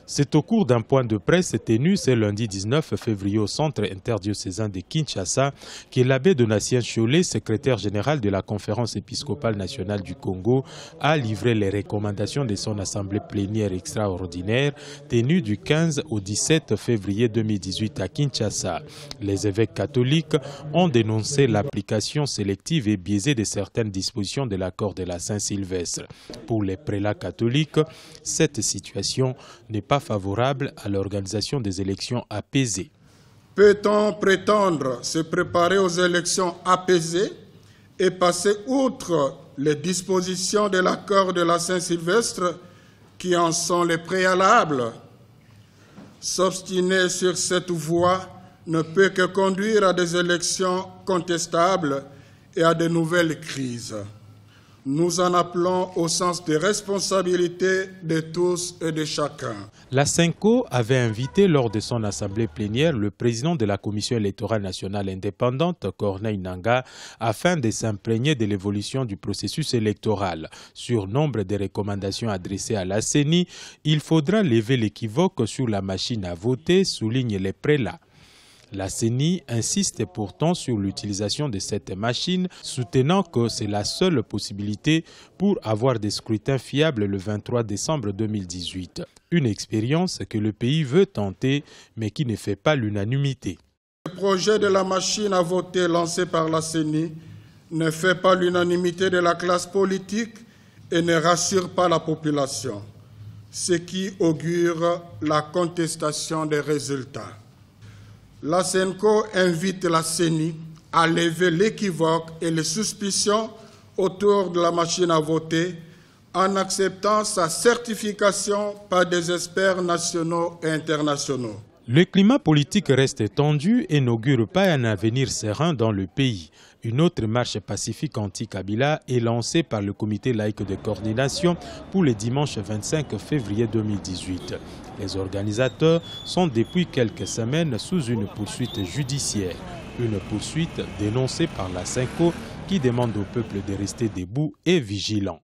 C'est au cours d'un point de presse tenu ce lundi 19 février au centre interdiocésain de Kinshasa que l'abbé Donatien Cholet, secrétaire général de la Conférence épiscopale nationale du Congo, a livré les recommandations de son assemblée plénière extraordinaire tenue du 15 au 17 février 2018 à Kinshasa. Les évêques catholiques ont dénoncé l'application sélective et biaisée de certaines dispositions de l'accord de la Saint-Sylvestre. Pour les prélats catholiques, cette situation n'est pas favorable à l'organisation des élections apaisées. Peut-on prétendre se préparer aux élections apaisées et passer outre les dispositions de l'accord de la Saint-Sylvestre qui en sont les préalables? S'obstiner sur cette voie ne peut que conduire à des élections contestables et à de nouvelles crises. Nous en appelons au sens des responsabilités de tous et de chacun. La CENCO avait invité lors de son assemblée plénière le président de la Commission électorale nationale indépendante, Corneille Nangaa, afin de s'imprégner de l'évolution du processus électoral. Sur nombre de recommandations adressées à la CENI, il faudra lever l'équivoque sur la machine à voter, soulignent les prélats. La CENI insiste pourtant sur l'utilisation de cette machine, soutenant que c'est la seule possibilité pour avoir des scrutins fiables le 23 décembre 2018. Une expérience que le pays veut tenter, mais qui ne fait pas l'unanimité. Le projet de la machine à voter lancé par la CENI ne fait pas l'unanimité de la classe politique et ne rassure pas la population, ce qui augure la contestation des résultats. La CENCO invite la CENI à lever l'équivoque et les suspicions autour de la machine à voter en acceptant sa certification par des experts nationaux et internationaux. Le climat politique reste tendu et n'augure pas un avenir serein dans le pays. Une autre marche pacifique anti-Kabila est lancée par le comité laïque de coordination pour le dimanche 25 février 2018. Les organisateurs sont depuis quelques semaines sous une poursuite judiciaire. Une poursuite dénoncée par la CENCO qui demande au peuple de rester debout et vigilant.